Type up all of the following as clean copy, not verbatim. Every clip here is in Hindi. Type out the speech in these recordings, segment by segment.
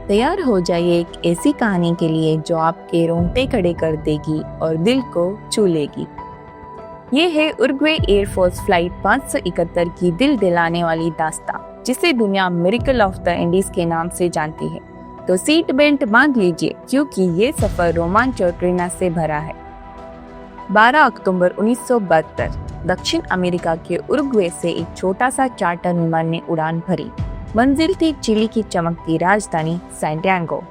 तैयार हो जाइए एक ऐसी कहानी के लिए जो आपके रोंगटे खड़े कर देगी और दिल को छू लेगी। ये है उरुग्वे एयरफोर्स फ्लाइट 571 की दिल दिलाने वाली दास्तां, जिसे दुनिया मिरेकल ऑफ द इंडीज के नाम से जानती है। तो सीट बेल्ट बांध लीजिए क्योंकि ये सफर रोमांच और प्रेरणा से भरा है। 12 अक्टूबर 1972 दक्षिण अमेरिका के उरुग्वे से एक छोटा सा चार्टर विमान ने उड़ान भरी। मंजिल थी चिली की चमकती राजधानी सैंटियागो।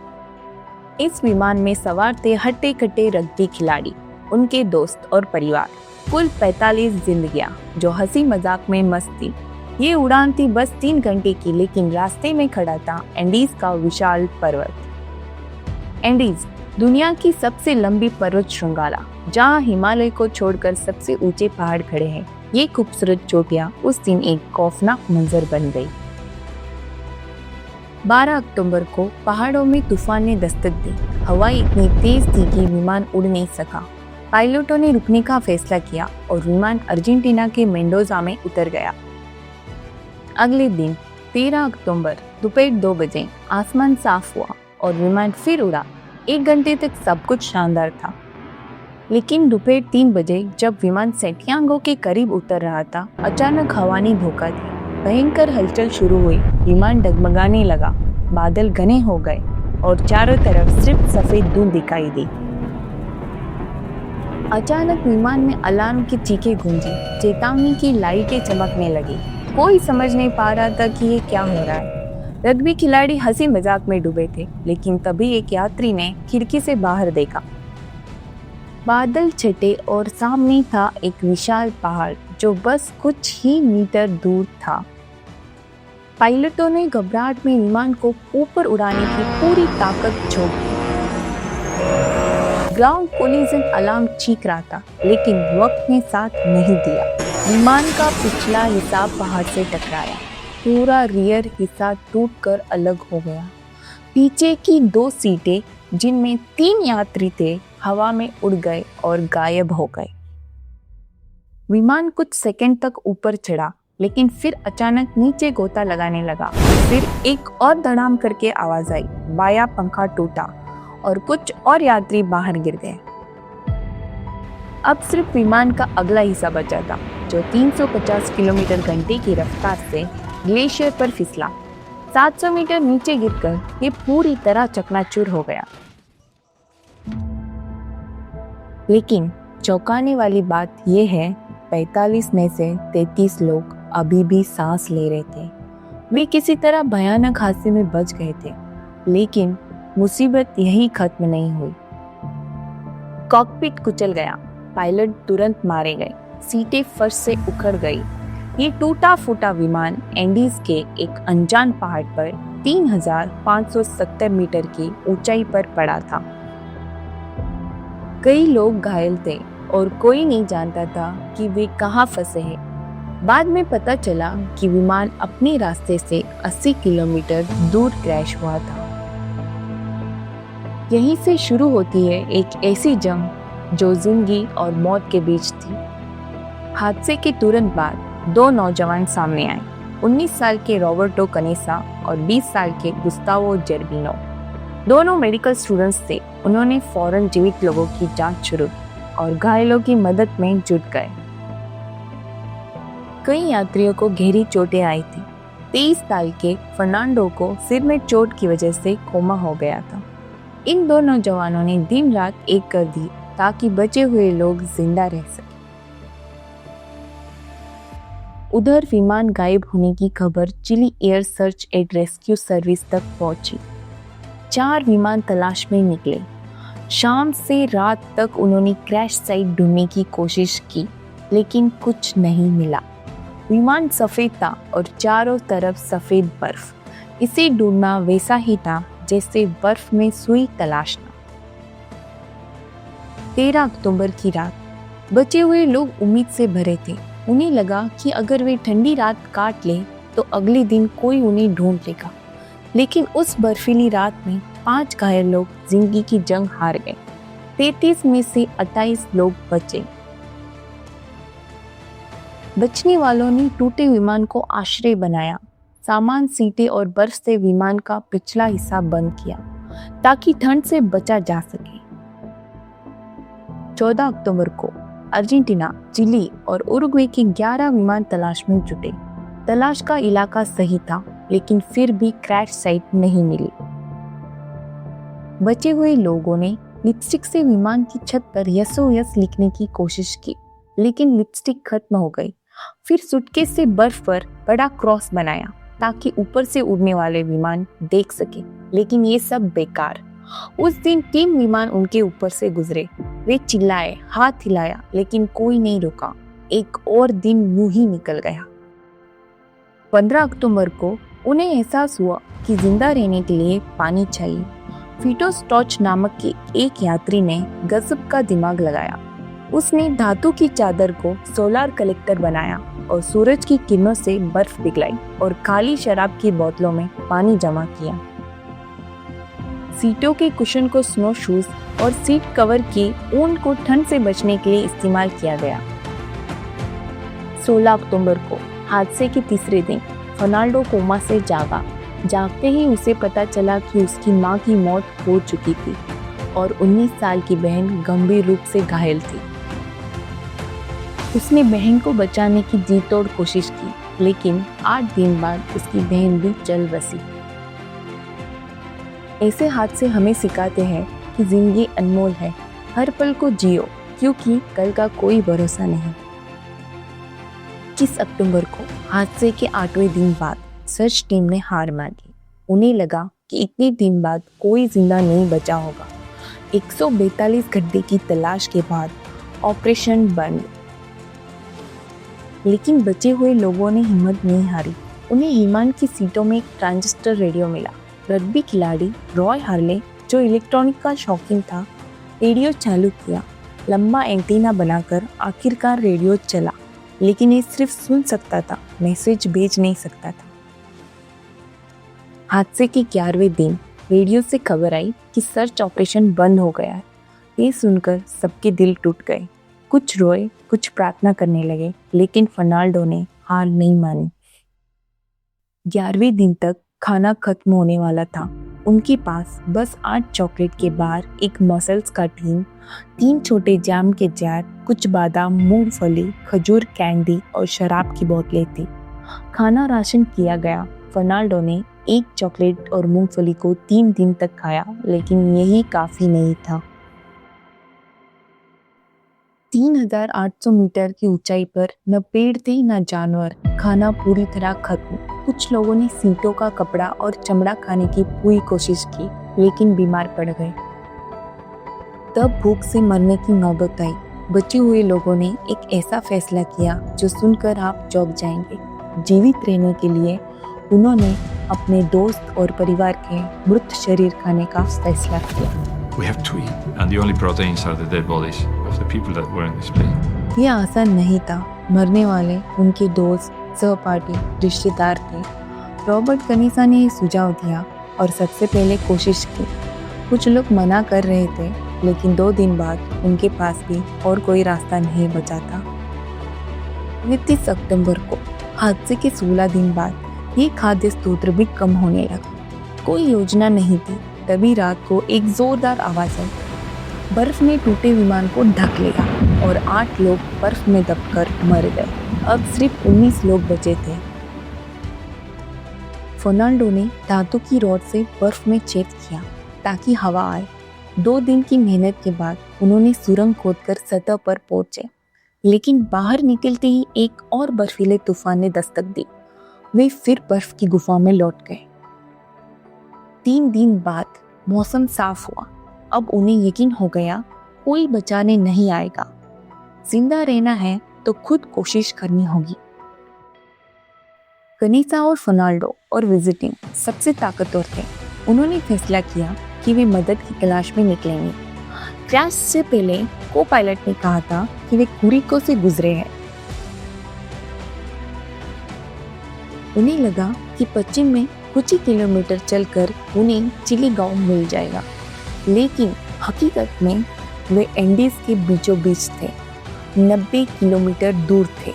इस विमान में सवार थे हट्टे कट्टे रग्बी खिलाड़ी, उनके दोस्त और परिवार। कुल 45 जिंदगियां जो हंसी मजाक में मस्त थी। ये उड़ान थी बस 3 घंटे की, लेकिन रास्ते में खड़ा था एंडीज का विशाल पर्वत। एंडीज दुनिया की सबसे लंबी पर्वत श्रृंखला, जहां हिमालय को छोड़कर सबसे ऊंचे पहाड़ खड़े हैं। ये खूबसूरत चोटियां उस दिन एक खौफनाक मंजर बन गई। 12 अक्टूबर को पहाड़ों में तूफान ने दस्तक दी। हवा इतनी तेज थी कि विमान उड़ नहीं सका। पायलटों ने रुकने का फैसला किया और विमान अर्जेंटीना के मेंडोजा में उतर गया। अगले दिन 13 अक्टूबर दोपहर 2 बजे आसमान साफ हुआ और विमान फिर उड़ा। 1 घंटे तक सब कुछ शानदार था, लेकिन दोपहर 3 बजे जब विमान सैंटियागो के करीब उतर रहा था, अचानक हवा ने धोखा दी। भयंकर हलचल शुरू हुई। विमान डगमगाने लगा, बादल घने हो गए और चारों तरफ सिर्फ सफेद धूल दिखाई दी। अचानक विमान में अलार्म की चीखें गूंजी, चेतावनी की लाइटें चमकने लगी। कोई समझ नहीं पा रहा था कि ये क्या हो रहा है। रग्बी खिलाड़ी हंसी मजाक में डूबे थे, लेकिन तभी एक यात्री ने खिड़की से बाहर देखा। बादल छटे और सामने था एक विशाल पहाड़ जो बस कुछ ही मीटर दूर था। पायलटों ने घबराहट में विमान को ऊपर उड़ाने की पूरी ताकत झोंक दी। ग्राउंड कोलिजन अलार्म चीख रहा था, लेकिन वक्त ने साथ नहीं दिया। विमान का पिछला हिस्सा पहाड़ से टकराया। पूरा रियर हिस्सा टूटकर अलग हो गया। पीछे की 2 सीटें, जिनमें 3 यात्री थे, हवा में उड़ गए और गायब हो गए। विमान कुछ सेकंड तक ऊपर चढ़ा, लेकिन फिर अचानक नीचे गोता लगाने लगा। फिर एक और धड़ाम करके आवाज आई। बायां पंखा टूटा और कुछ और यात्री बाहर गिर गए। अब सिर्फ विमान का अगला हिस्सा बचा था, जो 350 किलोमीटर घंटे की रफ्तार से ग्लेशियर पर फिसला। 700 मीटर नीचे गिरकर ये पूरी तरह चकनाचूर हो गया। लेकिन चौंकाने वाली बात यह है, 45 में से 33 लोग अभी भी सांस ले रहे थे। वे किसी तरह भयानक हादसे में बच गए थे, लेकिन मुसीबत यही खत्म नहीं हुई। कॉकपिट कुचल गया, पायलट तुरंत मारे गए, सीटें फर्श से उखड़ गई। ये टूटा फूटा विमान एंडीज के एक अनजान पहाड़ पर 3570 मीटर की ऊंचाई पर पड़ा था। कई लोग घायल थे और कोई नहीं जानता था कि वे कहां फंसे हैं। बाद में पता चला कि विमान अपने रास्ते से 80 किलोमीटर दूर क्रैश हुआ था। यहीं से शुरू होती है एक ऐसी जंग जो जिंदगी और मौत के बीच थी। हादसे के तुरंत बाद 2 नौजवान सामने आए, 19 साल के रॉबर्टो कनेसा और 20 साल के गुस्तावो जेर्बिनो। दोनों मेडिकल स्टूडेंट्स थे। उन्होंने फौरन जीवित लोगों की जांच शुरू और घायलों की मदद में जुट गए। कई यात्रियों को गहरी चोटें आई थी। 23 साल के फर्नांडो को सिर में चोट की वजह से कोमा हो गया था। इन 2 नौजवानों ने दिन रात एक कर दी ताकि बचे हुए लोग जिंदा रह सके। उधर विमान गायब होने की खबर Chile air search and rescue service तक पहुंची। 4 विमान तलाश में निकले। शाम से रात तक उन्होंने क्रैश साइट ढूंढने की कोशिश की, लेकिन कुछ नहीं मिला। विमान सफेद था और चारों तरफ सफेद बर्फ। इसे ढूंढना वैसा ही था जैसे बर्फ में सुई तलाशना। 13 अक्टूबर की रात बचे हुए लोग उम्मीद से भरे थे। उन्हें लगा कि अगर वे ठंडी रात काट ले तो अगले दिन कोई उन्हें ढूंढ लेगा। लेकिन उस बर्फीली रात में 5 घायल लोग जिंदगी की जंग हार गए। 33 में से 28 लोग बचे। बचने वालों ने टूटे विमान को आश्रय बनाया, सामान, सीटें और बर्फ से विमान का पिछला हिस्सा बंद किया ताकि ठंड से बचा जा सके। 14 अक्टूबर को अर्जेंटीना, चिली और उरुग्वे के 11 विमान तलाश में जुटे। तलाश का इलाका सही था, लेकिन फिर भी क्रैश साइट नहीं मिली। बचे हुए लोगों ने लिपस्टिक से विमान की छत पर यसो यस लिखने की कोशिश की, लेकिन लिपस्टिक खत्म हो गई। फिर सूटकेस से बर्फ पर बड़ा क्रॉस बनाया ताकि ऊपर से उड़ने वाले विमान देख सके, लेकिन ये सब बेकार। उस दिन 3 विमान उनके ऊपर से गुजरे। वे चिल्लाए, हाथ हिलाया, लेकिन कोई नहीं रुका। एक और दिन यूं ही निकल गया। 15 अक्टूबर को उन्हें एहसास हुआ कि जिंदा रहने के लिए पानी चाहिए। फिटोस्टॉच नामक के एक यात्री ने गजब का दिमाग लगाया। उसने धातु की चादर को सोलर कलेक्टर बनाया और सूरज की किरणों से बर्फ पिघलाई और खाली शराब की बोतलों में पानी जमा किया। सीटों के कुशन को स्नो शूज और सीट कवर की ऊन को ठंड से बचने के लिए इस्तेमाल किया गया। 16 अक्टूबर को हादसे के तीसरे दिन फर्नांडो कोमा से जागा। जागते ही उसे पता चला कि उसकी मां की मौत हो चुकी थी और 19 साल की बहन गंभीर रूप से घायल थी। उसने बहन को बचाने की जी तोड़ कोशिश की, लेकिन 8 दिन बाद उसकी बहन भी चल बसी। ऐसे हादसे हमें सिखाते हैं कि जिंदगी अनमोल है। हर पल को जियो, क्योंकि कल का कोई भरोसा नहीं। 21 अक्टूबर को हादसे के 8वें दिन बाद सर्च टीम ने हार मानी। उन्हें लगा कि इतने दिन बाद कोई जिंदा नहीं बचा होगा। 142 घंटे की तलाश के बाद ऑपरेशन बंद। लेकिन बचे हुए लोगों ने हिम्मत नहीं हारी। उन्हें विमान की सीटों में एक ट्रांजिस्टर रेडियो मिला। रग्बी खिलाड़ी रॉय हार्ले, जो इलेक्ट्रॉनिक का शौकीन था, रेडियो चालू किया। लंबा एंटीना बनाकर आखिरकार रेडियो चला, लेकिन ये सिर्फ सुन सकता था, मैसेज भेज नहीं सकता था। हादसे के 11वें दिन रेडियो से खबर आई कि सर्च ऑपरेशन बंद हो गया है। ये सुनकर सबके दिल टूट गए। कुछ रोए, कुछ प्रार्थना करने लगे, लेकिन फर्नांडो ने हार नहीं मानी। 11वें दिन तक खाना खत्म होने वाला था। उनके पास बस 8 चॉकलेट के बार, एक मसल्स का टीन, 3 छोटे जाम के जार, कुछ बादाम, मूंगफली, खजूर कैंडी और शराब की बोतलें थी। खाना राशन किया गया। फर्नांडो ने एक चॉकलेट और मूंगफली को 3 दिन तक खाया, लेकिन यही काफी नहीं था। 3800 मीटर की ऊंचाई पर न पेड़ थे न जानवर। खाना पूरी तरह खत्म। कुछ लोगों ने सीटों का कपड़ा और चमड़ा खाने की पूरी कोशिश की, लेकिन बीमार पड़ गए। तब भूख से मरने की नौबत आई। बचे हुए लोगों ने एक ऐसा फैसला किया जो सुनकर आप चौंक जाएंगे। जीवित रहने के लिए उन्होंने अपने दोस्त और परिवार के मृत शरीर खाने का फैसला किया। We have to eat, and the only proteins are the dead bodies of the people that were in this plane. ये आसान नहीं था। मरने वाले उनके दोस्त, सहपाठी, रिश्तेदार थे। रॉबर्ट कनीसा ने ये सुझाव दिया और सबसे पहले कोशिश की। कुछ लोग मना कर रहे थे, लेकिन 2 दिन बाद उनके पास भी और कोई रास्ता नहीं बचा था। 29 अक्टूबर को हादसे के 16 दिन बाद ये खाद्य स्रोत भी कम होने लगा। कोई योजना नहीं थी। तभी रात को एक जोरदार आवाज आई। बर्फ ने टूटे विमान को ढक लिया और 8 लोग बर्फ में दबकर मर गए। अब सिर्फ 19 लोग बचे थे। फर्नांडो ने धातु की रॉड से बर्फ में छेद किया ताकि हवा आए। 2 दिन की मेहनत के बाद उन्होंने सुरंग खोदकर सतह पर पहुंचे, लेकिन बाहर निकलते ही एक और बर्फीले तूफान ने दस्तक दी। वे फिर बर्फ की गुफा में लौट गए। 3 दिन बाद मौसम साफ हुआ। अब उन्हें यकीन हो गया कोई बचाने नहीं आएगा। जिंदा रहना है तो खुद कोशिश करनी होगी। कनीसा और फर्नांडो और विजिटिंग सबसे ताकतवर थे। उन्होंने फैसला किया कि वे मदद की तलाश में निकलेंगे। क्रैश से पहले को पायलट ने कहा था कि वे कुरिको से गुजरे हैं। उन्हें लगा कि पश्चिम में कुछ ही किलोमीटर चलकर उन्हें चिली गांव मिल जाएगा, लेकिन हकीकत में वे एंडीज के बीचों बीच थे, 90 किलोमीटर दूर थे।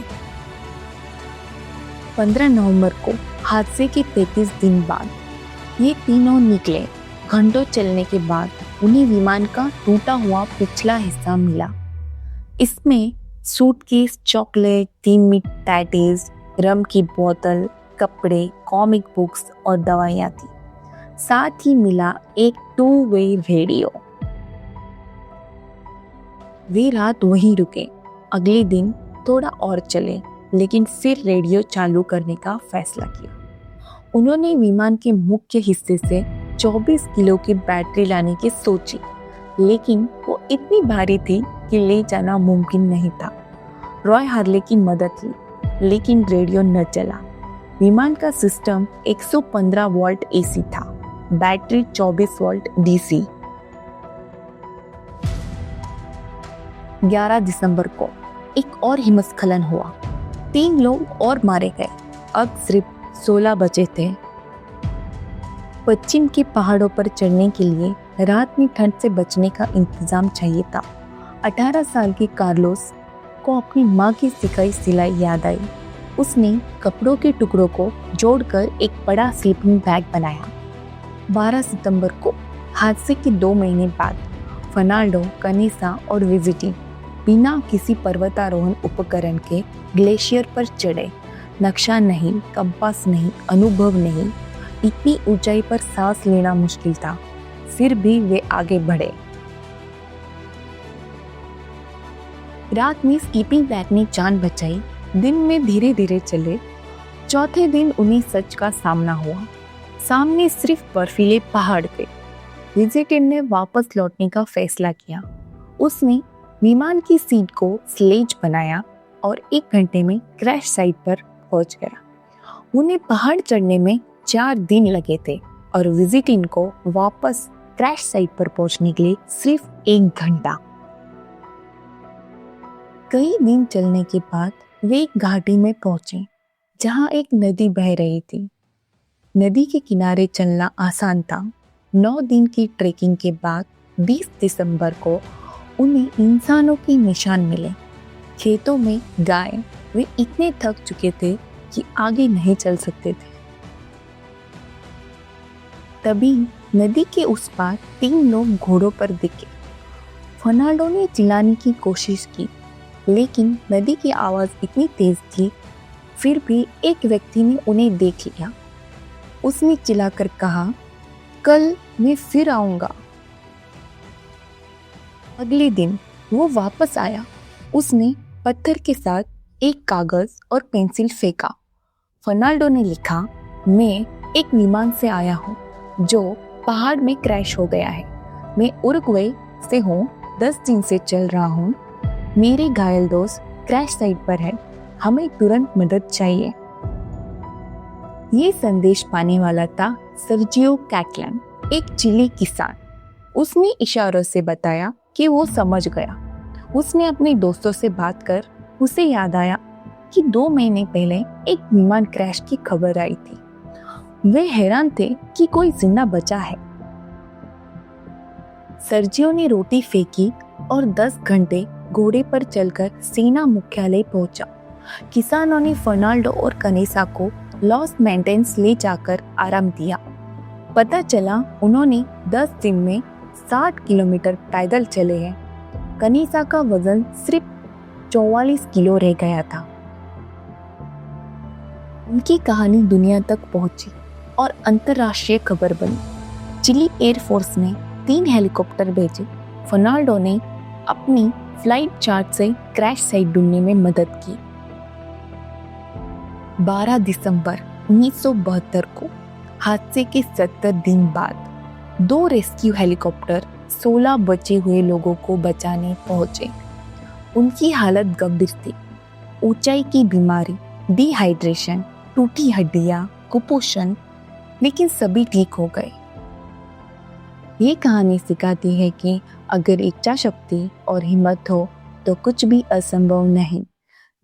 15 नवंबर को हादसे के 33 दिन बाद ये तीनों निकले। घंटों चलने के बाद उन्हें विमान का टूटा हुआ पिछला हिस्सा मिला। इसमें सूटकेस, चॉकलेट, 3 मीट पैटीज, रम की बोतल, कपड़े, कॉमिक बुक्स और दवाइयाँ थी। साथ ही मिला एक 2-वे रेडियो। वे रात वहीं रुके। अगले दिन थोड़ा और चले, लेकिन फिर रेडियो चालू करने का फैसला किया। उन्होंने विमान के मुख्य हिस्से से 24 किलो की बैटरी लाने की सोची, लेकिन वो इतनी भारी थी कि ले जाना मुमकिन नहीं था। रॉय हार्ले की मदद ली, लेकिन रेडियो न चला। विमान का सिस्टम 115 वोल्ट एसी था, बैटरी 24 वोल्ट डीसी। 11 दिसंबर को एक और हिमस्खलन हुआ। 3 लोग और मारे गए। अब सिर्फ 16 बचे थे। पश्चिम के पहाड़ों पर चढ़ने के लिए रात में ठंड से बचने का इंतजाम चाहिए था। 18 साल के कार्लोस को अपनी माँ की सिखाई सिलाई याद आई। उसने कपड़ों के टुकड़ों को जोड़कर एक बड़ा स्लीपिंग बैग बनाया। 12 सितंबर को हादसे के 2 महीने बाद फर्नांडो, कनीसा और विजिटी बिना किसी पर्वतारोहण उपकरण के ग्लेशियर पर चढ़े। नक्शा नहीं, कंपास नहीं, अनुभव नहीं। इतनी ऊंचाई पर सांस लेना मुश्किल था, फिर भी वे आगे बढ़े। रात में स्लीपिंग बैग ने जान बचाई। दिन में धीरे धीरे चले। चौथे दिन उन्हें सच का सामना हुआ। सामने सिर्फ बर्फीले पहाड़ थे। विजिटर ने वापस लौटने का फैसला किया। उसने विमान की सीट को स्लेज बनाया और 1 घंटे में क्रैश साइट पर पहुंच गया। उन्हें पहाड़ चढ़ने में 4 दिन लगे थे और विजिटिंग को वापस क्रैश साइट पर पहुंचने के लिए सिर्फ 1 घंटा। कई दिन चलने के बाद वे एक घाटी में पहुंचे, जहां एक नदी बह रही थी। नदी के किनारे चलना आसान था। 9 दिन की ट्रेकिंग के बाद 20 दिसंबर को उन्हें इंसानों के निशान मिले। खेतों में गाय। वे इतने थक चुके थे कि आगे नहीं चल सकते थे। तभी नदी के उस पार 3 लोग घोड़ों पर दिखे। फर्नांडो ने चिल्लाने की कोशिश की, लेकिन नदी की आवाज इतनी तेज थी। फिर भी एक व्यक्ति ने उन्हें देख लिया। उसने चिल्लाकर कहा, कल मैं फिर आऊंगा। अगले दिन वो वापस आया। उसने पत्थर के साथ एक कागज और पेंसिल फेंका। फर्नांडो ने लिखा, मैं एक विमान से आया हूँ जो पहाड़ में क्रैश हो गया है। मैं उरुग्वे से हूँ, 10 दिन से चल रहा हूँ। मेरे घायल दोस्त क्रैश साइट पर है। हमें तुरंत मदद चाहिए। ये संदेश पाने वाला था सर्जियो कैटलन, एक चिली किसान। उसने इशारों से बताया कि वो समझ गया। उसने अपने दोस्तों से बात कर उसे याद आया कि 2 महीने पहले एक विमान क्रैश की खबर आई थी। वे हैरान थे कि कोई जिंदा बचा है। सर्जियो ने रोटी फेंकी और 10 घंटे घोड़े पर चलकर सेना मुख्यालय पहुंचा। किसानों ने फर्नांडो और कनेसा को लॉस मेंटेन्स ले जाकर आराम दिया। पता चला उन्होंने 10 दिन में 60 किलोमीटर पैदल चले हैं। कनीसा का वजन सिर्फ 44 किलो रह गया था। उनकी कहानी दुनिया तक पहुंची और अंतर्राष्ट्रीय खबर बनी। चिली एयरफोर्स ने 3 हेलीकॉप्टर भेजे। फर्नांडो ने अपनी फ्लाइट चार्ट से क्रैश साइट ढूंढने में मदद की। 12 दिसंबर 1972 को हादसे के 70 दिन बाद 2 रेस्क्यू हेलीकॉप्टर 16 बचे हुए लोगों को बचाने पहुंचे। उनकी हालत गंभीर थी। ऊंचाई की बीमारी, डिहाइड्रेशन, टूटी हड्डियां, कुपोषण, लेकिन सभी ठीक हो गए। ये कहानी सिखाती है कि अगर इच्छा शक्ति और हिम्मत हो तो कुछ भी असंभव नहीं।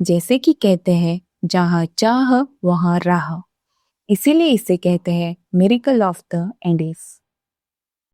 जैसे कि कहते हैं, जहाँ चाह वहाँ राह। इसीलिए इसे कहते हैं मिरेकल ऑफ द एंडीज।